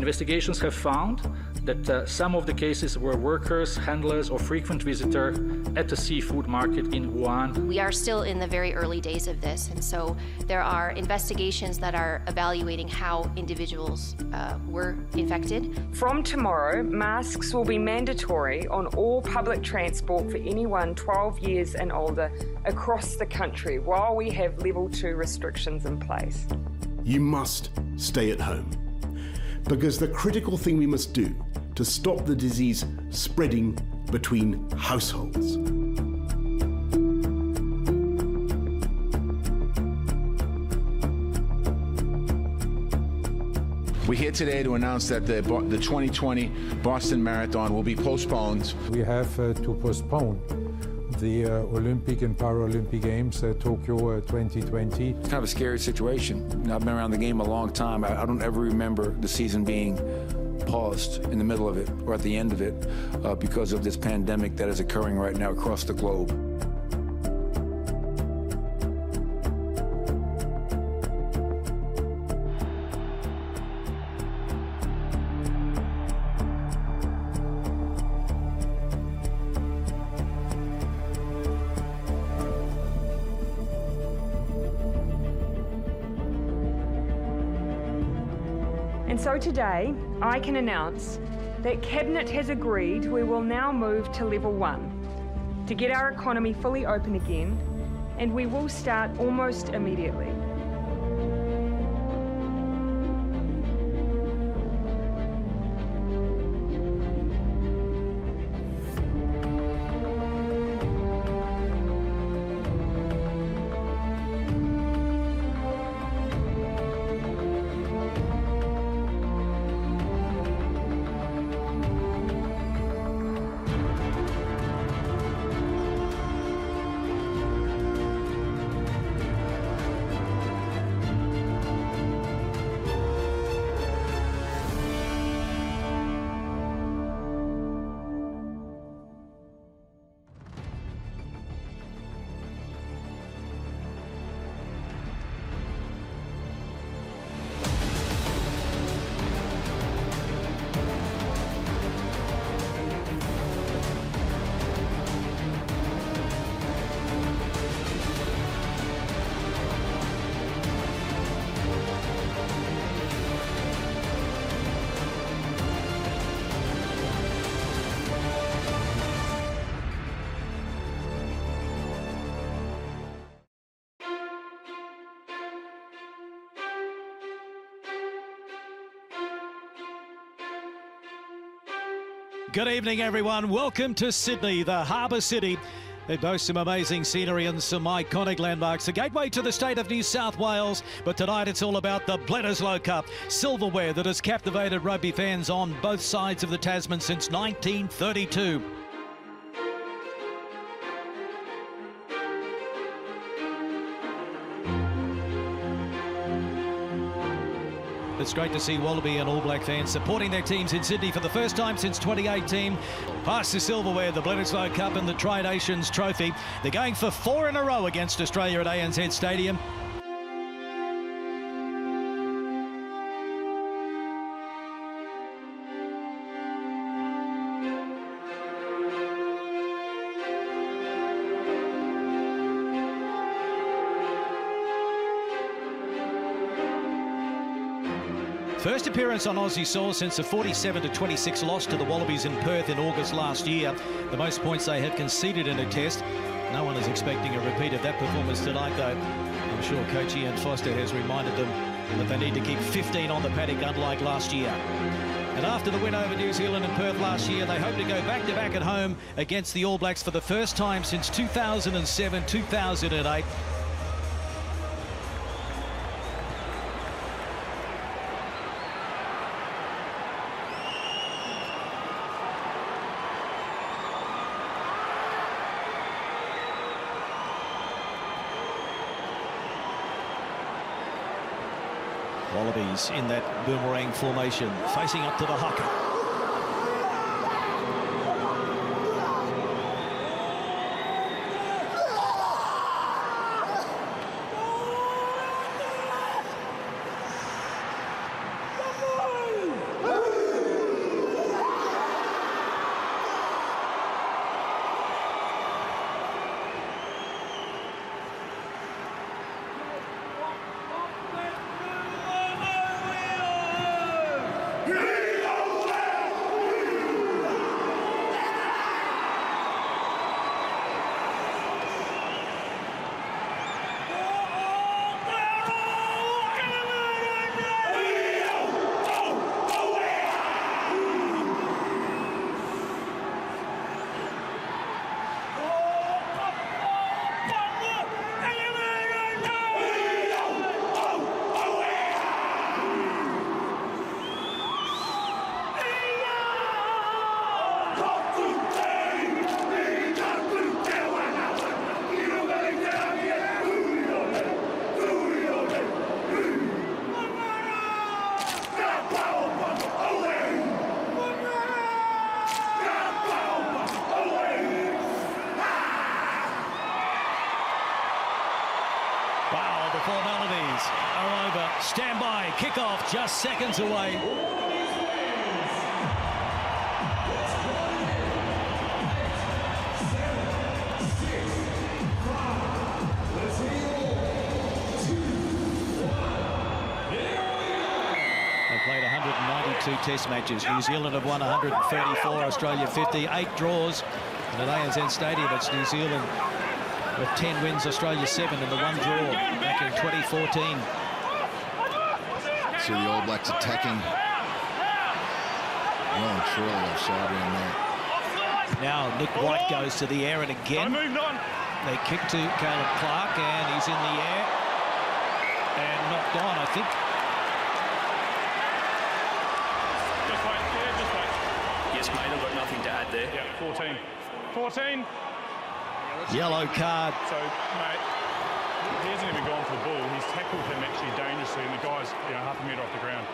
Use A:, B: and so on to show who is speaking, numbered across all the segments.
A: Investigations have found that some of the cases were workers, handlers, or frequent visitors at the seafood market in Wuhan.
B: We are still in the very early days of this, and so there are investigations that are evaluating how individuals were infected.
C: From tomorrow, masks will be mandatory on all public transport for anyone 12 years and older across the country while we have level 2 restrictions in place.
D: You must stay at home, because the critical thing we must do to stop the disease spreading between households.
E: We're here today to announce that the 2020 Boston Marathon will be postponed.
F: We have to postpone the Olympic and Paralympic Games, Tokyo 2020.
E: It's kind of a scary situation. I've been around the game a long time. I don't ever remember the season being paused in the middle of it or at the end of it because of this pandemic that is occurring right now across the globe.
C: And so today, I can announce that Cabinet has agreed we will now move to level 1 to get our economy fully open again, and we will start almost immediately.
G: Good evening, everyone. Welcome to Sydney, the harbour city. It boasts some amazing scenery and some iconic landmarks, the gateway to the state of New South Wales. But tonight it's all about the Bledisloe Cup, silverware that has captivated rugby fans on both sides of the Tasman since 1932. It's great to see Wallaby and All Black fans supporting their teams in Sydney for the first time since 2018. Past the silverware, the Bledisloe Cup and the Tri-Nations Trophy. They're going for 4 in a row against Australia at ANZ Stadium. First appearance on Aussie soil since a 47-26 loss to the Wallabies in Perth in August last year. The most points they have conceded in a test. No one is expecting a repeat of that performance tonight, though. I'm sure coach Ian Foster has reminded them that they need to keep 15 on the paddock, unlike last year. And after the win over New Zealand in Perth last year, they hope to go back-to-back at home against the All Blacks for the first time since 2007-2008. Wallabies in that boomerang formation, facing up to the Haka. Now the formalities are over. Stand by. Kick-off just seconds away. Played 192 test matches. New Zealand have won 134, Australia 50, 8 draws. And at ANZ Stadium, it's New Zealand with 10 wins, Australia 7, and the 1 draw back in 2014.
H: See the All Blacks attacking. Well and truly offside around there.
G: Now Nick White goes to the air and again. They kick to Caleb Clark and he's in the air and knocked on, I think.
I: Yes, mate, I've got nothing to add there.
J: Yeah, 14. 14.
G: Yellow card.
J: So, mate, he hasn't even gone for the ball. He's tackled him actually dangerously, and the guy's half a metre off the ground.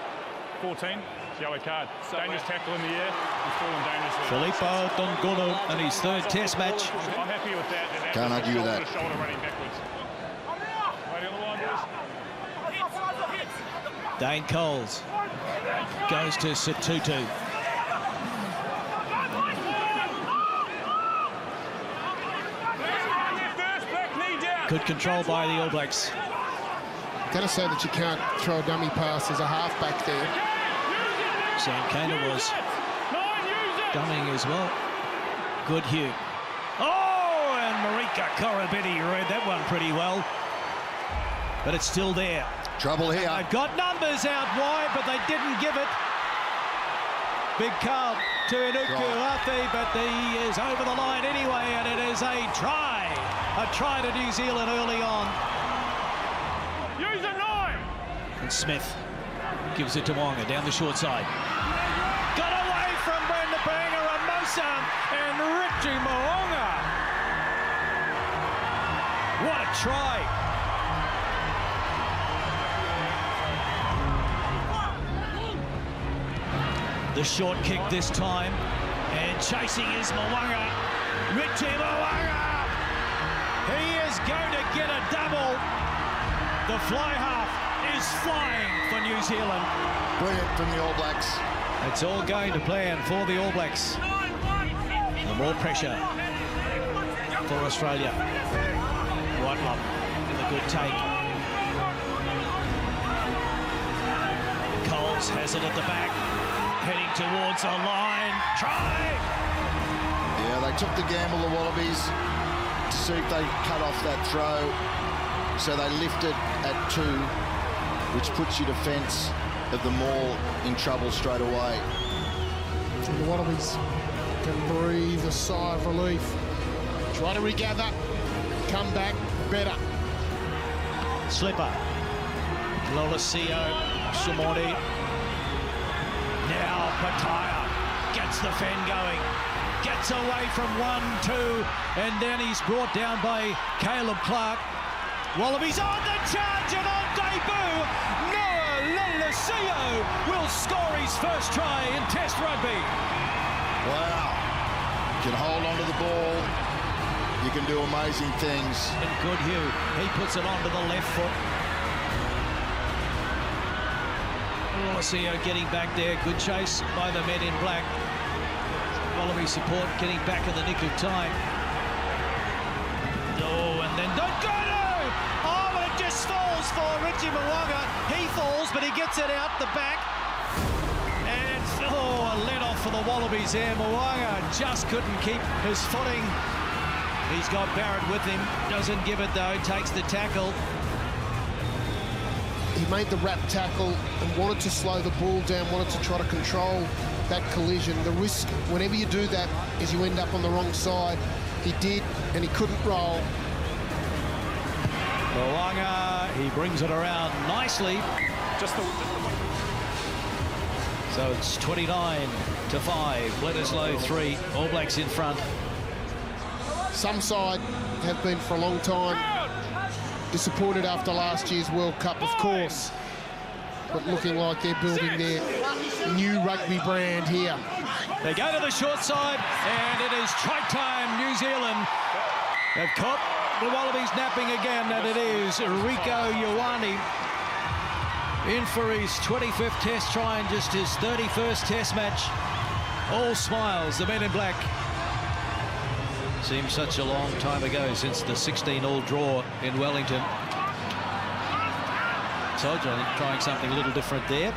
J: 14, yellow card. Dangerous tackle in the air. He's fallen dangerously.
G: Filippo Tongono in his 3rd test match.
J: I'm happy with that.
H: Can't argue with that.
J: Shoulder running backwards. Waiting on the line, boys.
G: Dane Coles goes to Satutu. Good control by the All Blacks.
K: Gotta say that you can't throw a dummy pass as a halfback there.
G: Sam Kana was dummying as well. Good Hugh. Oh, and Marika Korobidi read that one pretty well. But it's still there.
H: Trouble here.
G: They've got numbers out wide, but they didn't give it. Big Carl to Inuku Athi, but he is over the line anyway, and it is a try. A try to New Zealand early on.
J: Use a 9.
G: And Smith gives it to Wonga down the short side. Got away from Brenda Ramosa and Richie Mo'unga. What a try. The short kick this time, and chasing is Mo'unga. Richie Mo'unga! He is going to get a double. The fly half is flying for New Zealand.
H: Brilliant from the All Blacks.
G: It's all going to plan for the All Blacks. The more pressure for Australia. Whitelop with a good take. Coles has it at the back. Heading towards the line. Try!
H: Yeah, they took the gamble, the Wallabies, to see if they cut off that throw. So they lifted at 2, which puts your defence of the Maul in trouble straight away.
K: And the Wallabies can breathe a sigh of relief. Try to regather, come back better.
G: Slipper. Lolesio, Samori. Now Pataya gets the fen going. Gets away from 1, 2, and then he's brought down by Caleb Clark. Wallabies on the charge and on debut. Noah Lolesio will score his first try in Test rugby.
H: Wow. You can hold on to the ball. You can do amazing things.
G: And good Hugh. He puts it onto the left foot. Lolesio getting back there. Good chase by the men in black. Wallaby support getting back in the nick of time. Oh, and then Tongono! Oh, but it just falls for Richie Mo'unga. He falls, but he gets it out the back. And a let off for the Wallabies there. Mo'unga just couldn't keep his footing. He's got Barrett with him. Doesn't give it though. Takes the tackle.
K: He made the wrap tackle and wanted to slow the ball down, wanted to try to control that collision. The risk, whenever you do that, is you end up on the wrong side. He did, and he couldn't roll.
G: Mo'unga, he brings it around nicely. So it's 29-5. Bledisloe 3. All Blacks in front.
K: Some side have been for a long time disappointed after last year's World Cup, of course, but looking like they're building their new rugby brand here.
G: They go to the short side, and it is strike time, New Zealand. They've caught the Wallabies napping again, and it is Rieko Ioane in for his 25th Test try and just his 31st Test match. All smiles, the men in black. Seems such a long time ago since the 16-all draw in Wellington. Told you, I think trying something a little different there.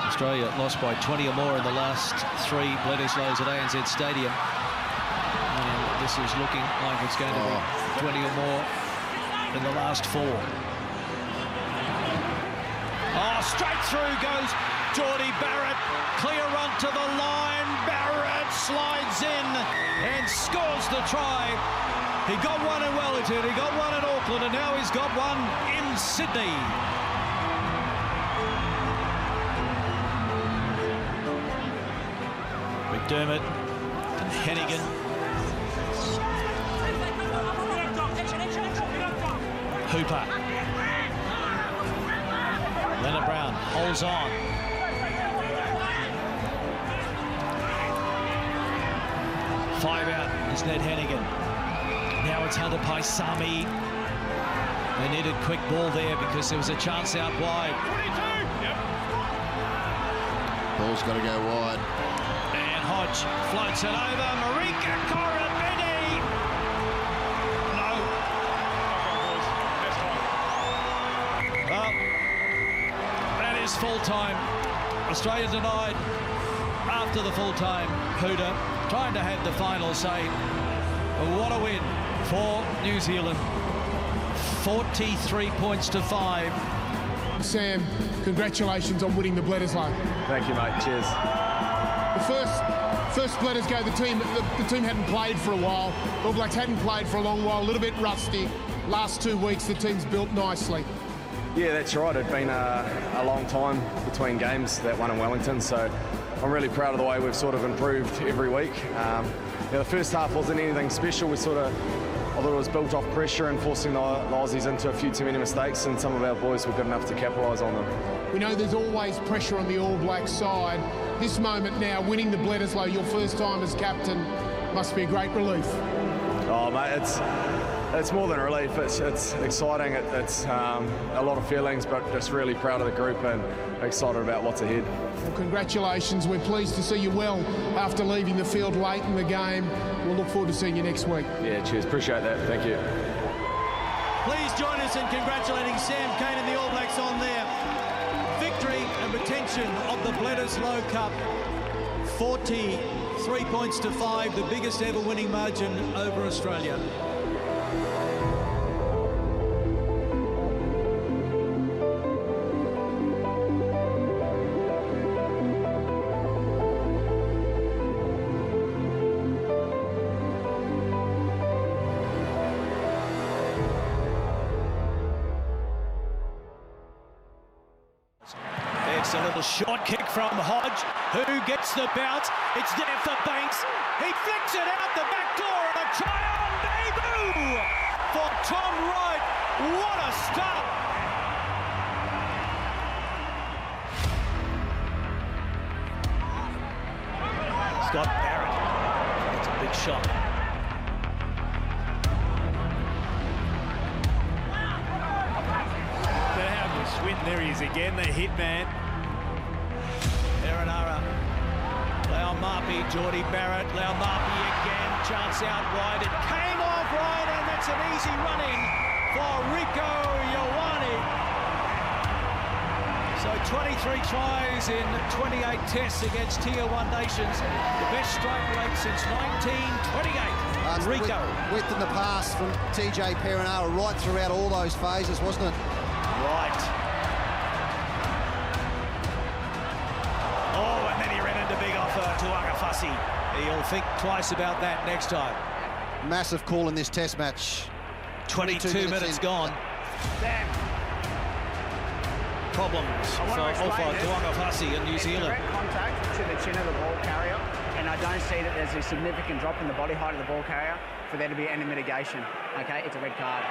G: Australia lost by 20 or more in the last 3 Bledisloes at ANZ Stadium. And this is looking like it's going to be 20 or more in the last 4. Oh, straight through goes Geordie Barrett. Clear run to the line. Barrett slides in and scores the try. He got one in Wellington, he got one in Auckland, and now he's got one in Sydney. McDermott and Hennigan. Hooper. Leonard Brown holds on. Five out is Ned Hennigan. Now it's Hunter Paisami. They needed quick ball there because there was a chance out wide.
J: 22. Yep.
H: Ball's got to go wide.
G: And Hodge floats it over. Marika Korobeni. No. Well, that is full time. Australia denied after the full time. Hooter trying to have the final say. What a win for New Zealand. 43 points to 5.
K: Sam, congratulations on winning the Bledisloe.
L: Thank you, mate. Cheers.
K: The first Bledisloe, the team hadn't played for a while. All Blacks hadn't played for a long while, a little bit rusty. Last 2 weeks, the team's built nicely.
L: Yeah, that's right. It'd been a long time between games, that one in Wellington, so I'm really proud of the way we've sort of improved every week. The first half wasn't anything special. I thought it was built off pressure and forcing the Aussies into a few too many mistakes, and some of our boys were good enough to capitalise on them.
K: We know there's always pressure on the All Blacks side. This moment now, winning the Bledisloe, your first time as captain, must be a great relief.
L: Oh, mate, it's more than a relief. It's exciting. It's a lot of feelings, but just really proud of the group and excited about what's ahead.
K: Well, congratulations. We're pleased to see you well after leaving the field late in the game. We'll look forward to seeing you next week.
L: Yeah, cheers. Appreciate that. Thank you.
G: Please join us in congratulating Sam Cane and the All Blacks on their victory and retention of the Bledisloe Cup. 43 points to 5, the biggest ever winning margin over Australia. It's a little short kick from Hodge, who gets the bounce. It's there for Banks. He flicks it out the back door, and a try on debut for Tom Wright. What a start! Scott Barrett. That's a big shot.
M: There he is again, the hit man.
G: Erinara, Leo Marpi, Geordie Barrett, Leo Marpi again, chance out wide. It came off right, and that's an easy run-in for Rieko Ioane. So 23 tries in 28 tests against Tier 1 nations. The best strike rate since 1928. Rieko.
H: Width in the pass from TJ Perenara right throughout all those phases, wasn't it?
G: Right. Oh, and then he ran into big offer to Agafasi. He'll think twice about that next time.
H: Massive call in this test match.
G: 22 minutes gone.
M: Sam.
G: Problems for Tuangafasi in New Zealand.
M: Direct contact to the chin of the ball carrier, and I don't see that there's a significant drop in the body height of the ball carrier for there to be any mitigation. Okay, it's a red card.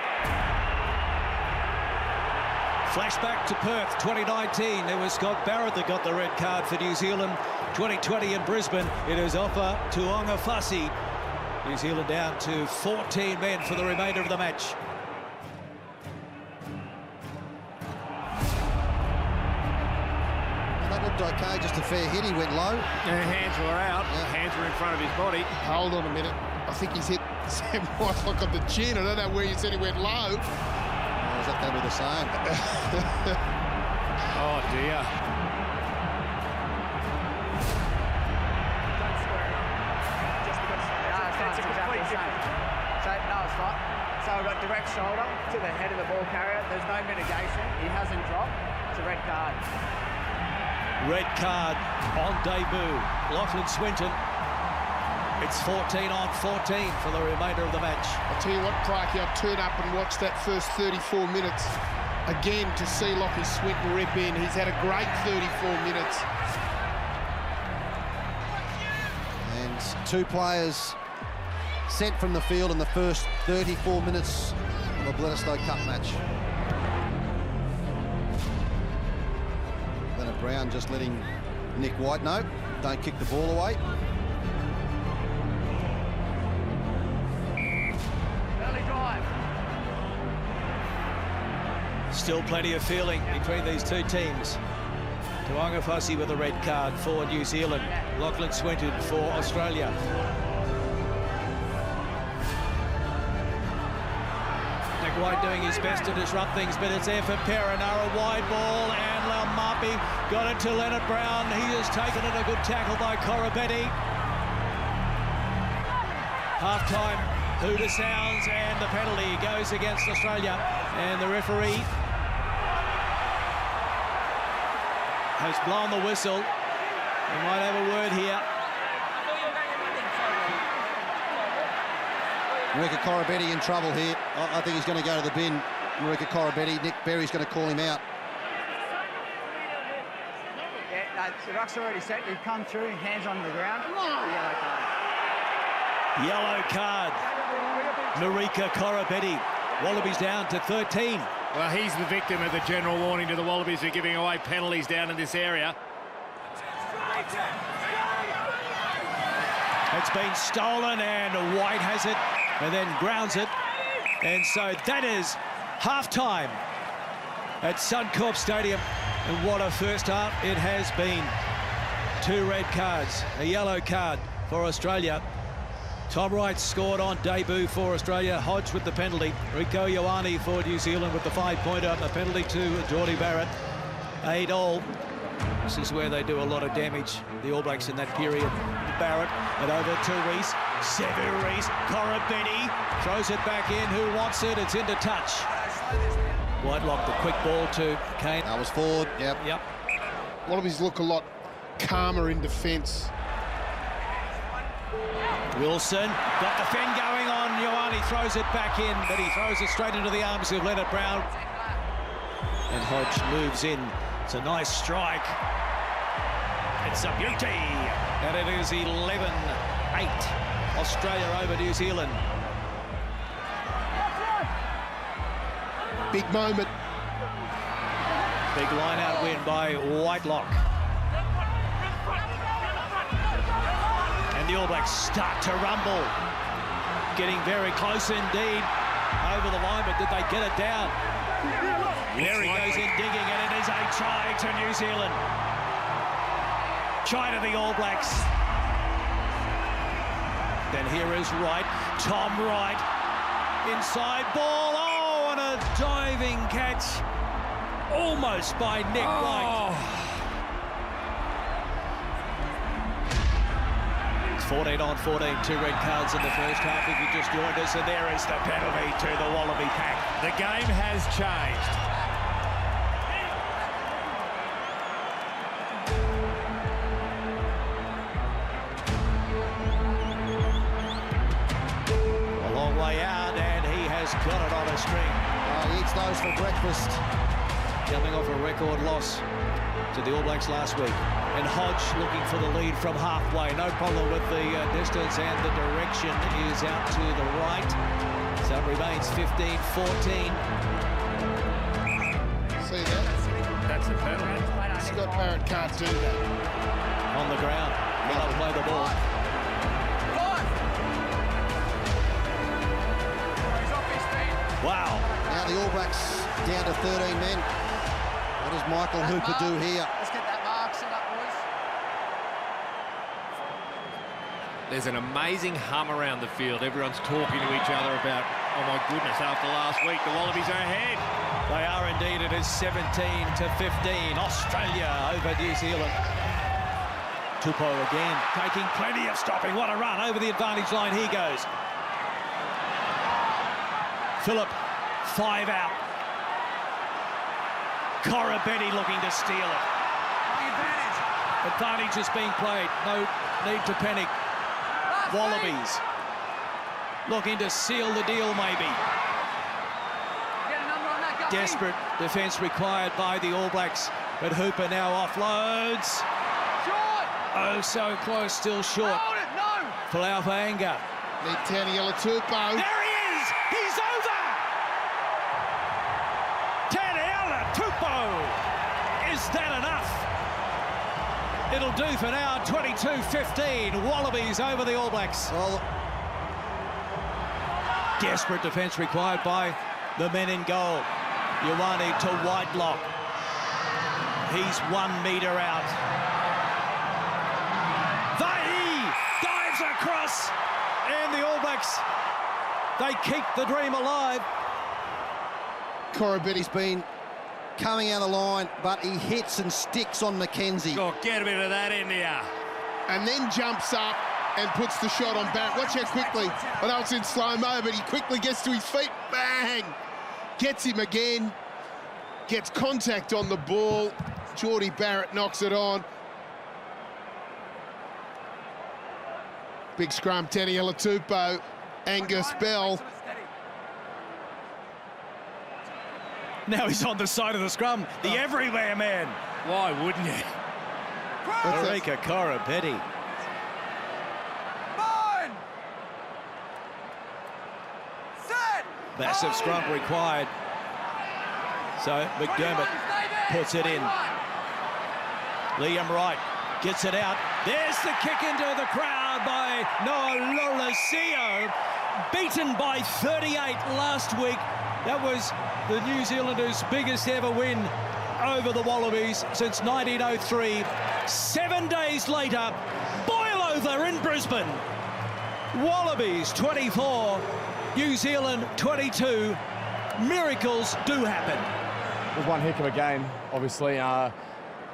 G: Flashback to Perth 2019. It was Scott Barrett that got the red card for New Zealand. 2020 in Brisbane, it is Ofa Tuangafasi. New Zealand down to 14 men for the remainder of the match.
N: That looked okay, just a fair hit. He went low.
O: Yeah, hands were out. Yeah. Hands were in front of his body.
K: Hold on a minute. I think he's hit Sam Whitelock on the chin. I don't know where you said he went low.
N: Oh, is that going to be the same?
O: Oh, dear.
M: So we've got direct shoulder to the head of the ball carrier. There's no mitigation. He hasn't dropped. It's a red card.
G: Red card on debut. Lachlan Swinton. It's 14 on 14 for the remainder of the match.
K: I'll tell you what, Clarkie, I've turned up and watched that first 34 minutes again to see Lachlan Swinton rip in. He's had a great 34 minutes.
N: And 2 players sent from the field in the first 34 minutes of a Bledisloe Cup match. Leonard Brown just letting Nick White know, don't kick the ball away.
M: Early drive.
G: Still plenty of feeling between these two teams. Tuangafasi with a red card for New Zealand. Lachlan Swinton for Australia. Nick White doing his best to disrupt things, but it's there for Perenara. Wide ball, and Laumapi got it to Leonard Brown. He has taken it. A good tackle by Corabetti. Half-time hooter sounds, and the penalty goes against Australia. And the referee has blown the whistle. We might have a word here.
N: Marika Corabetti in trouble here. I think he's going to go to the bin. Marika Corabetti. Nick Berry's going to call him out.
M: Yeah, no, the ruck's already set. You've come through, hands on the ground. Yellow card.
G: Yellow card. Marika Corabetti. Wallabies down to 13.
O: Well, he's the victim of the general warning to the Wallabies for giving away penalties down in this area.
G: It's been stolen, and White has it and then grounds it. And so that is half-time at Suncorp Stadium. And what a first half it has been. 2 red cards, a yellow card for Australia. Tom Wright scored on debut for Australia. Hodge with the penalty. Rieko Ioane for New Zealand with the 5-pointer. A penalty to Geordie Barrett. 8-all. This is where they do a lot of damage, the All Blacks, in that period. Barrett, and over to Reese. Sevu Reese. Corabetti throws it back in. Who wants it? It's into touch. Whitelock, the quick ball to Kane.
N: That was forward. Yep.
K: Wallabies look a lot calmer in defence.
G: Wilson got the fend going on. Ioane throws it back in, but he throws it straight into the arms of Leonard Brown. And Hodge moves in. It's a nice strike. It's a beauty. And it is 11-8. Australia over New Zealand.
K: Big moment.
G: Big line-out win by Whitelock. And the All Blacks start to rumble. Getting very close indeed over the line, but did they get it down? There he goes in digging, and it is a try to New Zealand. Try to the All Blacks. Then here is Wright, Tom Wright. Inside ball, oh, and a diving catch. Almost by Nick White. It's 14 on 14, 2 red cards in the first half if you just joined us, and there is the penalty to the Wallaby pack.
O: The game has changed.
G: Got it on a string.
N: He eats those for breakfast.
G: Coming off a record loss to the All Blacks last week. And Hodge looking for the lead from halfway. No problem with the distance, and the direction is out to the right. So it remains 15-14.
K: See that?
O: That's a penalty.
K: Scott Barrett can't do that.
G: On the ground. He'll play the ball. Wow.
N: Now the All Blacks down to 13 men. What does Michael Hooper do here?
M: Let's get that mark set up, boys.
O: There's an amazing hum around the field. Everyone's talking to each other about, oh my goodness, after last week, the Wallabies are ahead.
G: They are indeed. It is 17 to 15. Australia over New Zealand. Tupou again, taking plenty of stopping. What a run over the advantage line. He goes. Phillip, 5 out. Corabetti looking to steal it. Advantage is being played. No need to panic. Wallabies looking to seal the deal, maybe. Desperate defence required by the All Blacks, but Hooper now offloads. Oh, so close, still short. Falaufaenga.
K: Need Taniela Tupou.
G: There he is! He's over! Taniela Tupou! Is that enough? It'll do for now. 22-15. Wallabies over the All Blacks.
N: Well,
G: desperate defence required by the men in goal. Ioane to Whitelock. He's 1 metre out. Vahi dives across, and the All Blacks, they keep the dream alive.
N: Corabetti's been coming out of the line, but he hits and sticks on McKenzie.
O: Oh, get a bit of that in here.
K: And then jumps up and puts the shot on Barrett. Watch how quickly, I know it's in slow-mo, but he quickly gets to his feet. Bang! Gets him again. Gets contact on the ball. Geordie Barrett knocks it on. Big scrum, Taniela Tupou, Angus Bell.
G: Now he's on the side of the scrum, the everywhere man.
O: Why wouldn't you?
G: Marika Corabetti. Massive scrum required. So McDermott puts it in. Liam Wright gets it out. There's the kick into the crowd by Noah Lolesio. Beaten by 38 last week. That was the New Zealanders' biggest ever win over the Wallabies since 1903. 7 days later, boil over in Brisbane. Wallabies 24, New Zealand 22. Miracles do happen.
L: It was one heck of a game, obviously. A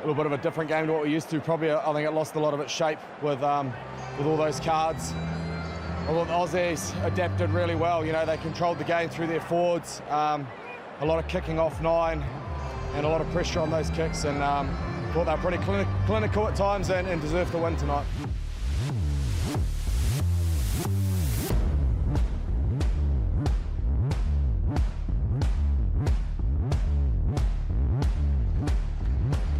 L: little bit of a different game to what we used to. Probably, I think it lost a lot of its shape with all those cards. I thought the Aussies adapted really well. You know, they controlled the game through their forwards. A lot of kicking off 9 and a lot of pressure on those kicks. And thought they were pretty clinical at times and deserved the win tonight.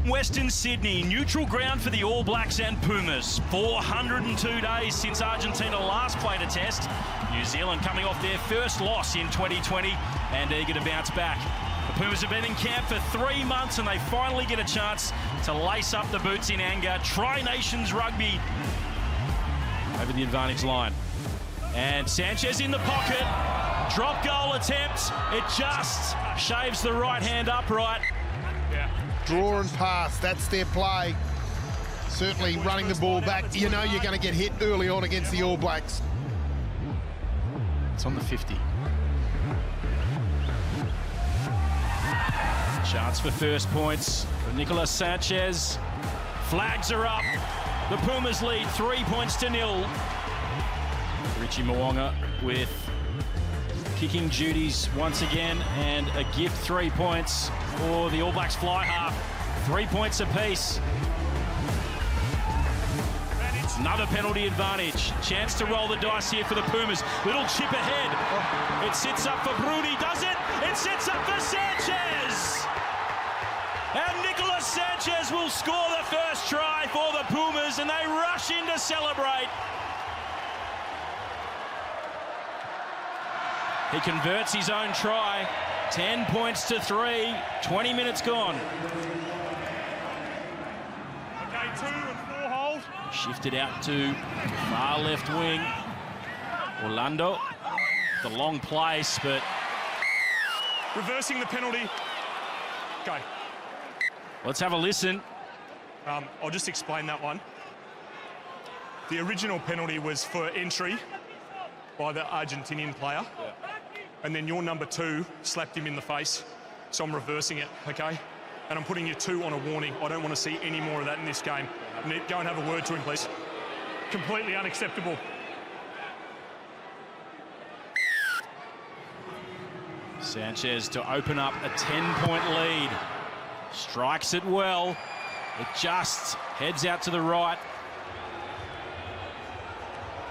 I: Western Sydney, neutral ground for the All Blacks and Pumas. 402 days since Argentina last played a test. New Zealand coming off their first loss in 2020 and eager to bounce back. The Pumas have been in camp for 3 months and they finally get a chance to lace up the boots in anger. Tri-Nations Rugby over the advantage line. And Sanchez in the pocket. Drop goal attempt. It just shaves the right hand upright.
K: Draw and pass, that's their play. Certainly running the ball back. You know you're going to get hit early on against the All Blacks.
I: It's on the 50. Chance for first points for Nicolas Sanchez. Flags are up. The Pumas lead 3 points to 0. Richie Mo'unga with kicking duties once again and a gift 3 points for the All Blacks fly half. 3 points apiece. Another penalty advantage. Chance to roll the dice here for the Pumas. Little chip ahead. It sits up for Bruni, does it? It sits up for Sanchez! And Nicolas Sanchez will score the first try for the Pumas and they rush in to celebrate. He converts his own try. 10 points to 3. 20 minutes gone.
J: Okay, 2 and 4 hold.
I: Shifted out to far left wing. Orlando. The long place, but
J: Reversing the penalty. Go.
I: Let's have a listen.
J: I'll just explain that one. The original penalty was for entry by the Argentinian player. And then your number 2 slapped him in the face. So I'm reversing it, okay? And I'm putting you 2 on a warning. I don't want to see any more of that in this game. Go and have a word to him, please. Completely unacceptable.
I: Sanchez to open up a 10-point lead. Strikes it well. It just heads out to the right.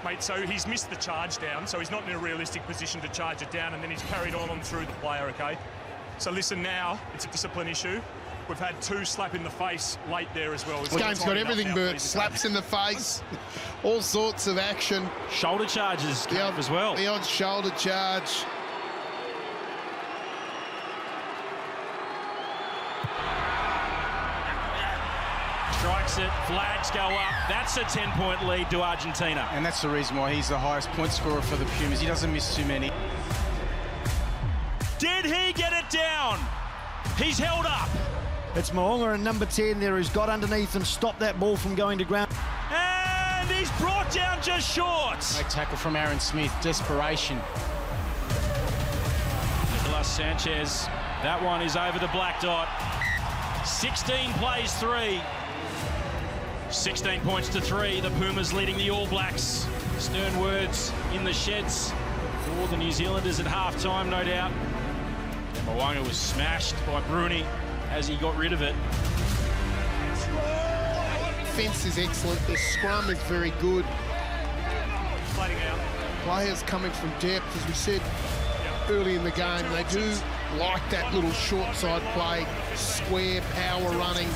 J: Mate, so he's missed the charge down, so he's not in a realistic position to charge it down, and then he's carried on through the player, okay? So listen now, it's a discipline issue. We've had 2 slap in the face late there as well.
K: This game's got everything, Bert. Slaps in the face, all sorts of action.
I: Shoulder charges as well.
K: The odd shoulder charge.
I: Strikes it, flags go up. That's a 10-point lead to Argentina.
P: And that's the reason why he's the highest point scorer for the Pumas. He doesn't miss too many.
I: Did he get it down? He's held up.
Q: It's Moonga and number 10 there who's got underneath and stopped that ball from going to ground.
I: And he's brought down just short.
P: Great tackle from Aaron Smith, desperation.
I: Nicolas Sanchez, that one is over the black dot. 16 plays 3. 16 points to 3, the Pumas leading the All Blacks. Stern words in the sheds for the New Zealanders at half-time, no doubt. And Moonga was smashed by Bruni as he got rid of it.
K: Defence is excellent, the scrum is very good.
J: Flatting out.
K: Players coming from depth, as we said early in the game, they do like that little short side play, square, power running,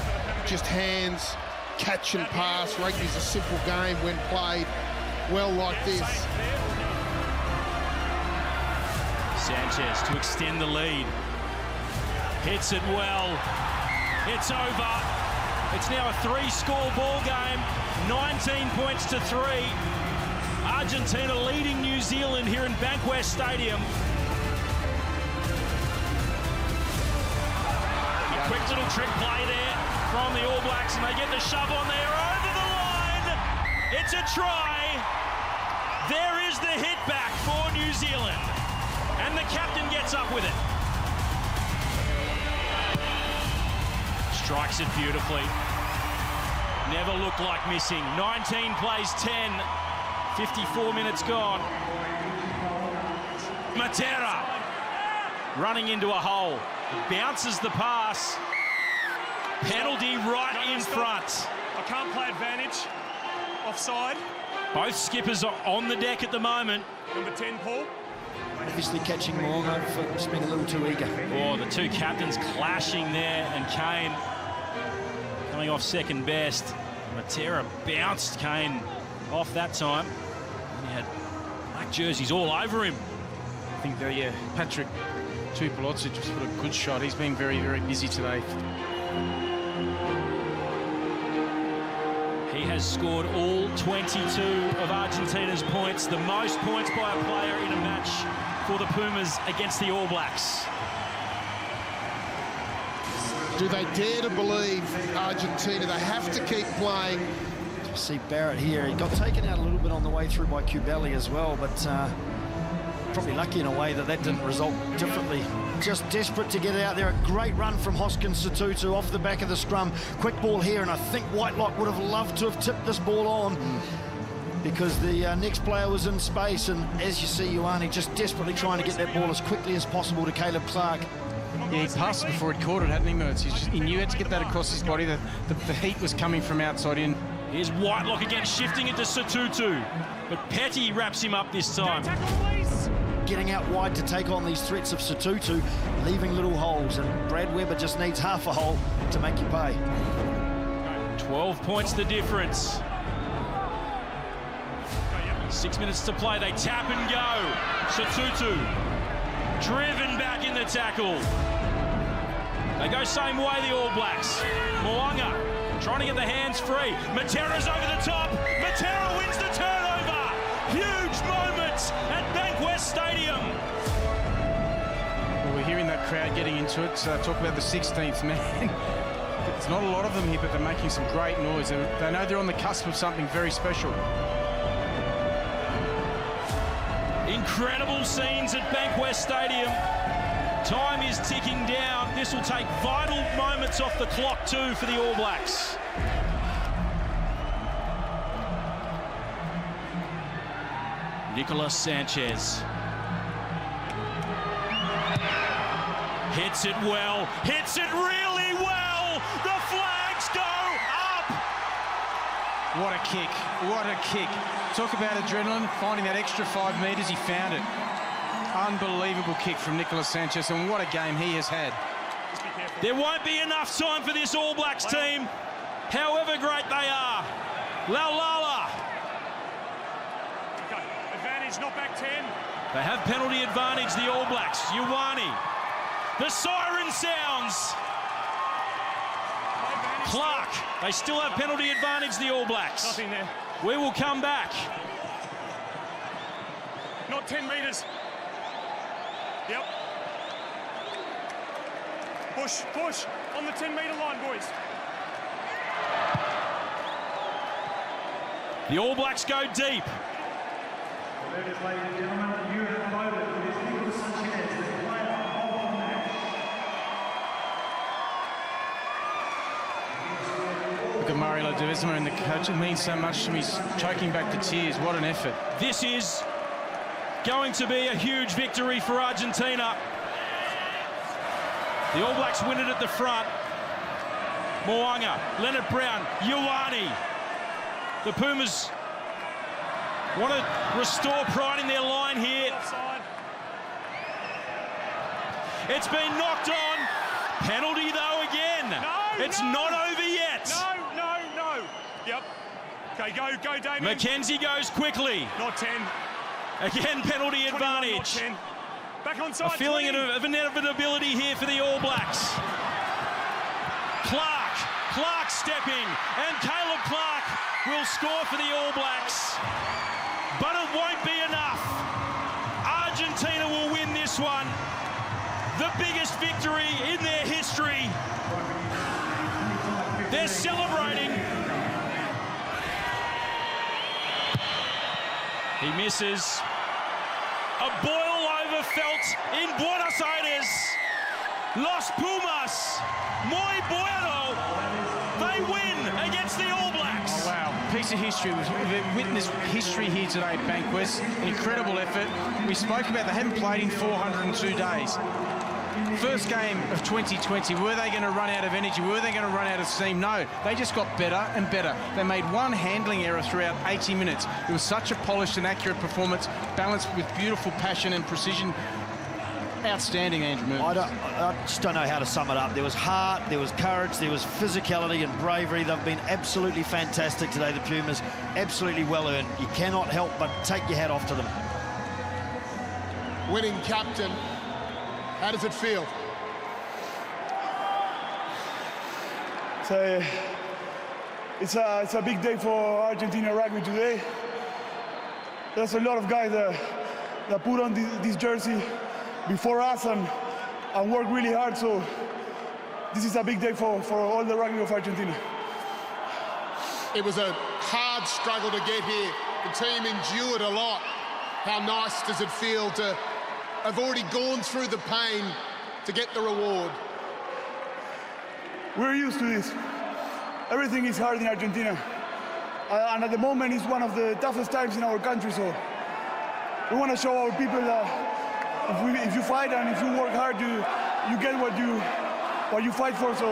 K: just hands. Catch and pass. Rugby's a simple game when played well like this.
I: Sanchez to extend the lead. Hits it well. It's over. It's now a 3-score ball game. 19 points to 3. Argentina leading New Zealand here in Bankwest Stadium. A quick little trick play there from the All Blacks, and they get the shove on there over the line. It's a try. There is the hit back for New Zealand, and the captain gets up with it. Strikes it beautifully. Never looked like missing. 19 plays 10. 54 minutes gone. Matera running into a hole. Bounces the pass. Penalty right in front.
J: I can't play advantage. Offside.
I: Both skippers are on the deck at the moment.
J: Number 10, Paul.
Q: Obviously catching Moonga for just being a little too eager.
I: Oh, the 2 captains clashing there, and Kane coming off second best. Matera bounced Kane off that time. He had black jerseys all over him.
P: I think, Patrick Tupolozzi just put a good shot. He's been very, very busy today.
I: He has scored all 22 of Argentina's points, the most points by a player in a match for the Pumas against the All Blacks.
K: Do they dare to believe Argentina? They have to keep playing.
Q: See Barrett here. He got taken out a little bit on the way through by Cubelli as well, but probably lucky in a way that didn't result differently. Just desperate to get it out there. A great run from Hoskins Sotutu off the back of the scrum. Quick ball here, and I think Whitelock would have loved to have tipped this ball on because the next player was in space, and as you see, Ioane just desperately trying to get that ball as quickly as possible to Caleb Clark.
P: Yeah, he passed it before he'd caught it, hadn't he, Mertz? He knew he had to get that across his body. The heat was coming from outside in.
I: Here's Whitelock again, shifting it to Sotutu, but Petty wraps him up this time.
Q: Getting out wide to take on these threats of Sotutu, leaving little holes, and Brad Weber just needs half a hole to make you pay.
I: 12 points the difference. 6 minutes to play, they tap and go. Sotutu, driven back in the tackle. They go same way, the All Blacks. Moonga trying to get the hands free. Matera's over the top. Matera wins the turnover. Huge moment at Bankwest Stadium.
P: Well, we're hearing that crowd getting into it. Talk about the 16th man. There's not a lot of them here, but they're making some great noise. They know they're on the cusp of something very special.
I: Incredible scenes at Bankwest Stadium. Time is ticking down. This will take vital moments off the clock too for the All Blacks. Nicolas Sanchez. Hits it well, hits it really well. The flags go up.
P: What a kick, what a kick. Talk about adrenaline, finding that extra 5 metres, he found it. Unbelievable kick from Nicolas Sanchez, and what a game he has had.
I: There won't be enough time for this All Blacks team, however great they are. Laulala.
J: Okay, advantage, not back 10.
I: They have penalty advantage, the All Blacks. Ioane. The siren sounds. Clark. They still have penalty advantage, the All Blacks.
J: Nothing there.
I: We will come back.
J: Not 10 metres. Yep. Push, push. On the 10-metre line, boys.
I: The All Blacks go deep.
R: Ladies and gentlemen, you have voted for this Nicolas Sanchez, the player of the match.
P: Look at Mario Ledesma and the coach. It means so much to me. He's choking back the tears. What an effort.
I: This is going to be a huge victory for Argentina. The All Blacks win it at the front. Mo'unga, Leonard Brown, Ioane. The Pumas want to restore pride in their line here. It's been knocked on. Penalty though again. It's not over yet.
J: No. Yep. Okay, go, Damien.
I: McKenzie goes quickly.
J: Not 10.
I: Again, penalty
J: 21,
I: advantage.
J: not 10. Back on side.
I: A feeling
J: 20.
I: of inevitability here for the All Blacks. Clark stepping, and Caleb Clark will score for the All Blacks. But it won't be enough. Argentina will win this one. The biggest victory in their history. They're celebrating. He misses. A boil-over felt in Buenos Aires. Los Pumas, muy bueno. They win against the All Blacks.
P: Oh, wow, piece of history. We've witnessed history here today at Bankwest. An incredible effort. We spoke about they haven't played in 402 days. First game of 2020, were they going to run out of energy? Were they going to run out of steam? No, they just got better and better. They made one handling error throughout 80 minutes. It was such a polished and accurate performance, balanced with beautiful passion and precision. Outstanding, Andrew Moon.
Q: I just don't know how to sum it up. There was heart, there was courage, there was physicality and bravery. They've been absolutely fantastic today, the Pumas. Absolutely well earned. You cannot help but take your hat off to them.
K: Winning captain, how does it feel?
S: It's a big day for Argentina rugby today. There's a lot of guys that put on this jersey before us and work really hard, so this is a big day for all the rugby of Argentina.
K: It was a hard struggle to get here. The team endured a lot. How nice does it feel to have already gone through the pain to get the reward?
S: We're used to this. Everything is hard in Argentina. And at the moment, it's one of the toughest times in our country, so we want to show our people that if you fight and if you work hard, you get what you fight for. So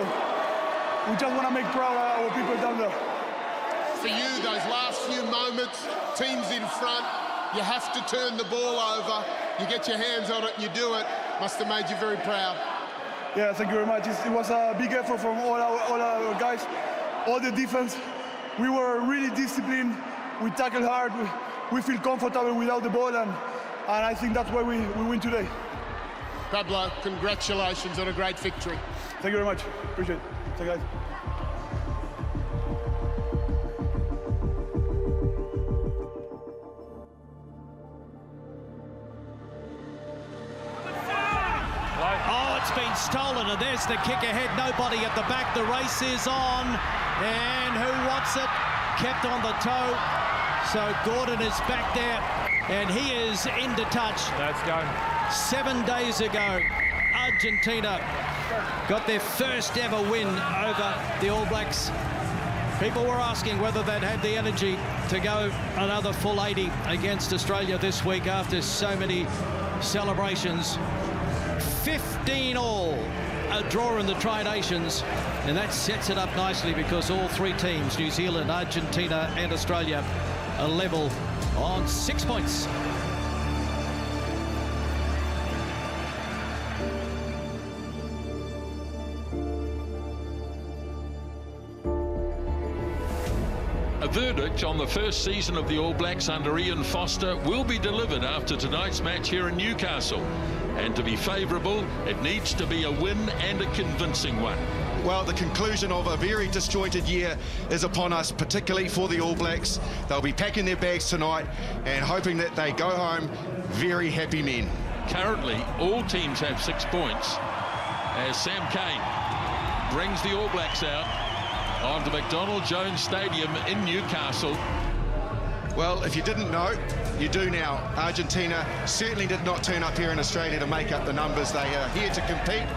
S: we just want to make proud our people down there.
K: For you, those last few moments, teams in front, you have to turn the ball over. You get your hands on it and you do it. Must have made you very proud.
S: Yeah, thank you very much. It was a big effort from all our guys, all the defense. We were really disciplined. We tackled hard. We feel comfortable without the ball, and I think that's why we win today.
K: Pablo, congratulations on a great victory.
S: Thank you very much. Appreciate it. Thank you, guys.
I: Oh,
G: It's been stolen, and there's the kick ahead. Nobody at the back. The race is on, and who wants it? Kept on the toe. So Gordon is back there, and he is into touch.
T: Let's go.
G: 7 days ago, Argentina got their first ever win over the All Blacks. People were asking whether they'd had the energy to go another full 80 against Australia this week after so many celebrations. 15 all, a draw in the Tri-Nations, and that sets it up nicely because all three teams, New Zealand, Argentina and Australia, are level on 6 points.
U: A verdict on the first season of the All Blacks under Ian Foster will be delivered after tonight's match here in Newcastle. And to be favourable, it needs to be a win and a convincing one.
V: Well, the conclusion of a very disjointed year is upon us, particularly for the All Blacks. They'll be packing their bags tonight and hoping that they go home very happy men.
U: Currently, all teams have 6 points as Sam Cane brings the All Blacks out onto McDonald Jones Stadium in Newcastle.
V: Well, if you didn't know, you do now. Argentina certainly did not turn up here in Australia to make up the numbers. They are here to compete,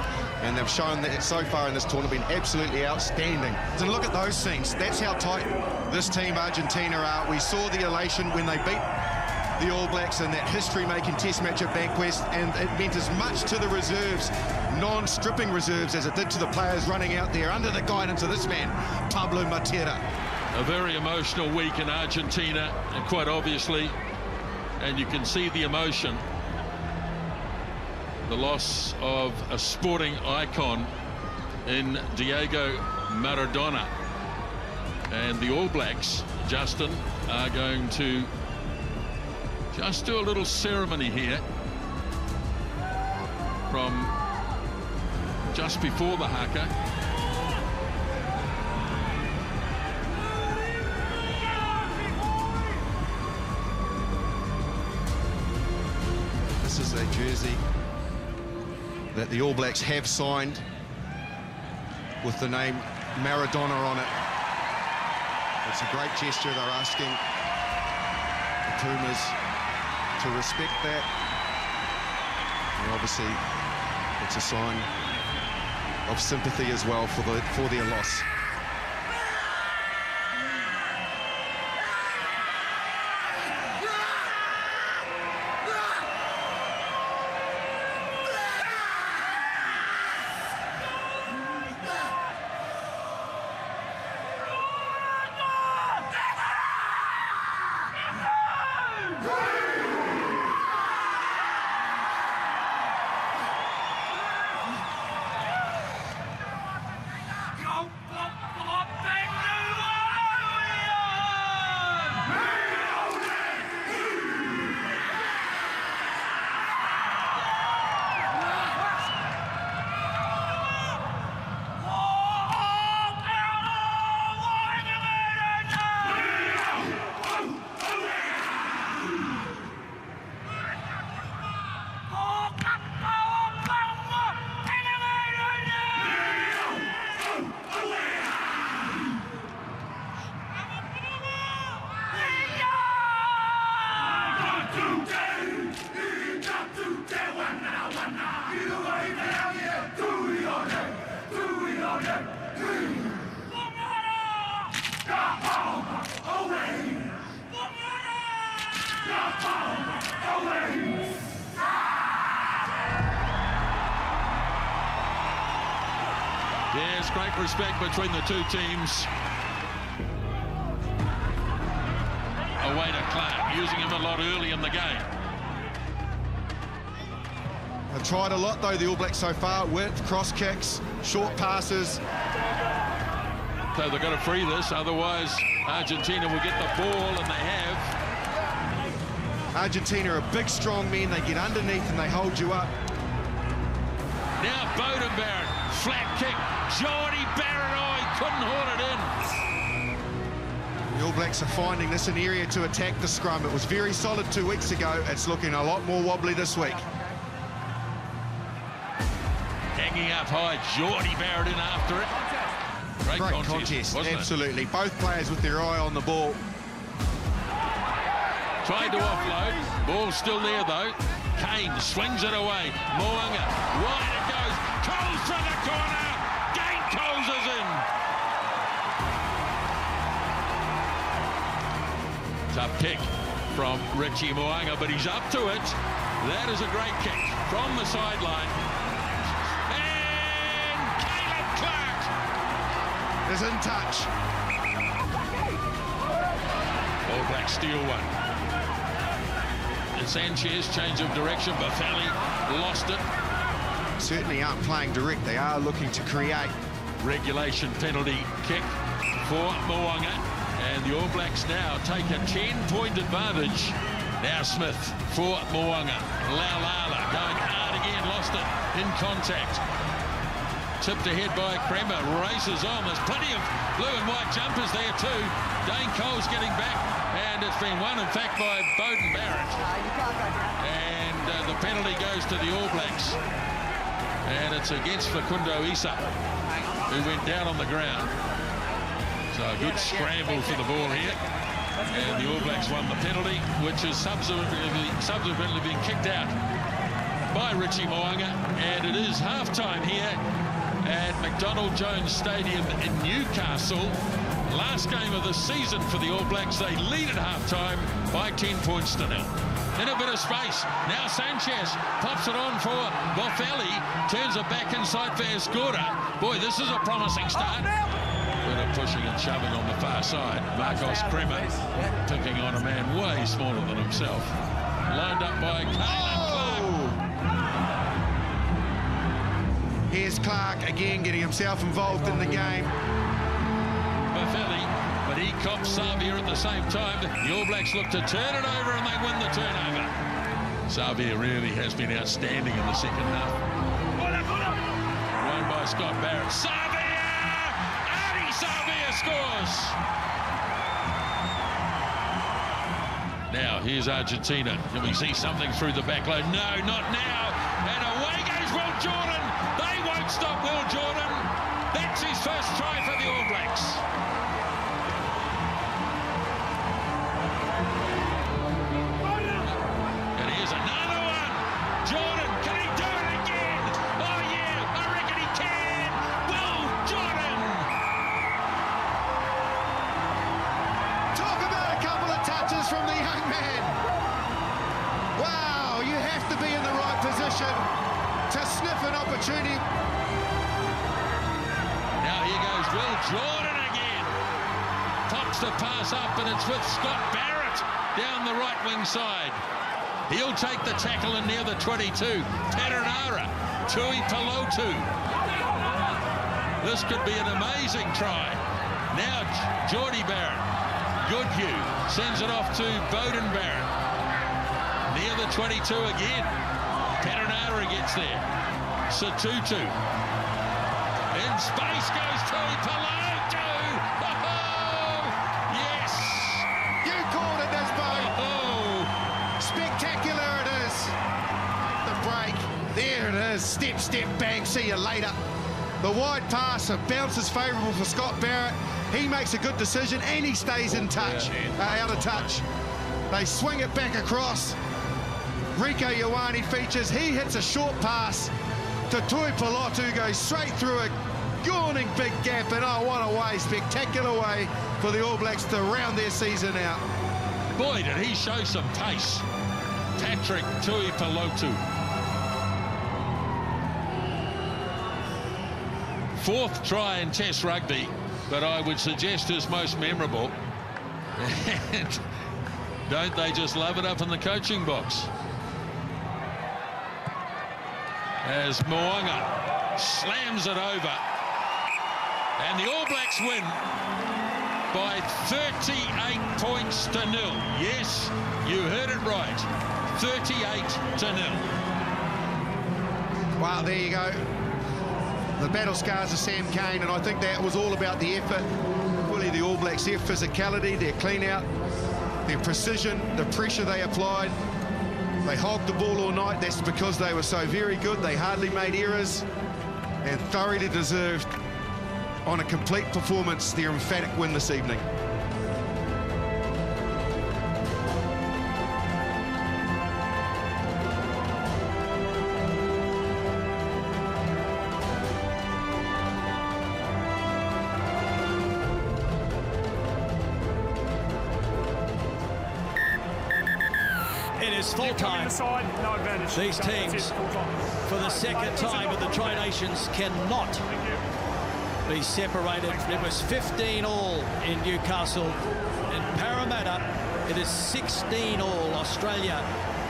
V: and they've shown that so far in this tournament been absolutely outstanding. And look at those scenes. That's how tight this team Argentina are. We saw the elation when they beat the All Blacks in that history-making test match at Bankwest, and it meant as much to the reserves, non-stripping reserves, as it did to the players running out there under the guidance of this man, Pablo Matera.
U: A very emotional week in Argentina, and quite obviously, and you can see the emotion, the loss of a sporting icon in Diego Maradona. And the All Blacks, Justin, are going to just do a little ceremony here from just before the Haka.
V: This is a jersey that the All Blacks have signed with the name Maradona on it. It's a great gesture. They're asking the Pumas to respect that. And obviously, it's a sign of sympathy as well for their loss.
U: There's great respect between the two teams. Away to Clark, using him a lot early in the game.
V: They've tried a lot though, the All Blacks so far. Width, cross kicks, short passes.
U: So they've got to free this, otherwise Argentina will get the ball, and they have.
V: Argentina are big, strong men. They get underneath and they hold you up.
U: Now Bowden Barrett, flat kick. Jordy Barrett, oh, he couldn't haul it in.
V: The All Blacks are finding this an area to attack the scrum. It was very solid 2 weeks ago. It's looking a lot more wobbly this week.
U: Hanging up high, Geordie Barrett in after it. Great contest, wasn't it?
V: Absolutely. Both players with their eye on the ball.
U: Tried to offload. Ball's still there, though. Kane swings it away. Moanga, wide it goes. Coles from the corner. Dane Coles is in. Tough kick from Richie Moanga, but he's up to it. That is a great kick from the sideline. And Caleb Clark
V: is in touch.
U: All Blacks steal one. And Sanchez, change of direction. Bafali lost it.
V: Certainly aren't playing direct. They are looking to create.
U: Regulation penalty kick for Moanga. And the All Blacks now take a 10-point advantage. Now Smith for Moanga. Laulala going hard again, lost it in contact. Tipped ahead by Kremer, races on. There's plenty of blue and white jumpers there too. Dane Cole's getting back, and it's been won, in fact, by Beauden Barrett. And the penalty goes to the All Blacks. And it's against Facundo Issa, who went down on the ground. So a good scramble for the ball here. And the All Blacks won the penalty, which is subsequently been kicked out by Richie Moanga. And it is halftime here at McDonald Jones Stadium in Newcastle. Last game of the season for the All Blacks. They lead at halftime by 10 points to 0. In a bit of space, now Sanchez pops it on for Boffelli, turns it back inside for Escura. Boy, this is a promising start. Bit of pushing and shoving on the far side. Marcos Kremer picking on a man way smaller than himself. Lined up by Caleb Clark.
V: Here's Clark again getting himself involved in the game.
U: Boffelli, but he cops Savia at the same time. The All Blacks look to turn it over and they win the turnover. Savia really has been outstanding in the second half. Won by Scott Barrett. Savia scores! Now, here's Argentina. Can we see something through the back line? No, not now. And away goes Will Jordan. They won't stop Will Jordan. That's his first try for the All Blacks. And here's another one. Jordan, can he do it again? Oh, yeah, I reckon he can. Will Jordan.
V: Talk about a couple of touches from the young man. Wow, you have to be in the right position to sniff an opportunity.
U: Now here goes Will Jordan again. Pops the pass up, and it's with Scott Barrett down the right wing side. He'll take the tackle in near the 22. Perenara, Tui Pelotu. This could be an amazing try. Now Geordie Barrett. Goodhue sends it off to Beauden Barrett. Near the 22 again. Perenara gets there. Satutu. In space goes Tui Pelotu. Oh, yes.
V: You called it, Nisbo.
U: Oh.
V: Spectacular it is. The break. There it is. Step, step, bang. See you later. The wide pass, a bounce is favourable for Scott Barrett. He makes a good decision and he stays in touch, out of touch. They swing it back across. Rico Ioane features. He hits a short pass to Tui Pelotu, goes straight through a yawning big gap, and oh, what a way, spectacular way for the All Blacks to round their season out.
U: Boy, did he show some pace. Patrick Tui Pelotu. Fourth try in Test rugby, but I would suggest his most memorable. And don't they just love it up in the coaching box? As Moanga slams it over. And the All Blacks win by 38 points to 0. Yes, you heard it right. 38 to 0.
V: Wow, there you go. The battle scars of Sam Cane, and I think that was all about the effort. Fully the All Blacks, their physicality, their clean out, their precision, the pressure they applied. They hogged the ball all night. That's because they were so very good. They hardly made errors. and thoroughly deserved, on a complete performance, their emphatic win this evening.
G: It is full time. These teams, for the second time in the Tri-Nations, cannot be separated. It was 15-all in Newcastle. In Parramatta, it is 16-all. Australia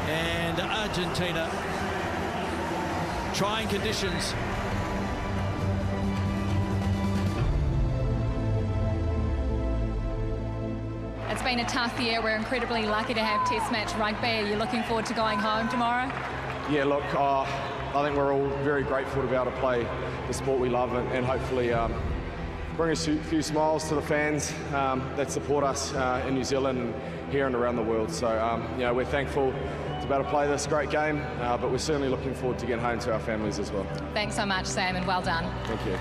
G: and Argentina. Trying conditions.
A: It's been a tough year. We're incredibly lucky to have Test match rugby. Are you looking forward to going home tomorrow?
L: Yeah, look, I think we're all very grateful to be able to play the sport we love and hopefully bring a few smiles to the fans that support us in New Zealand and here and around the world. So, you know, we're thankful to be able to play this great game, but we're certainly looking forward to getting home to our families as well.
A: Thanks so much, Sam, and well done.
L: Thank you.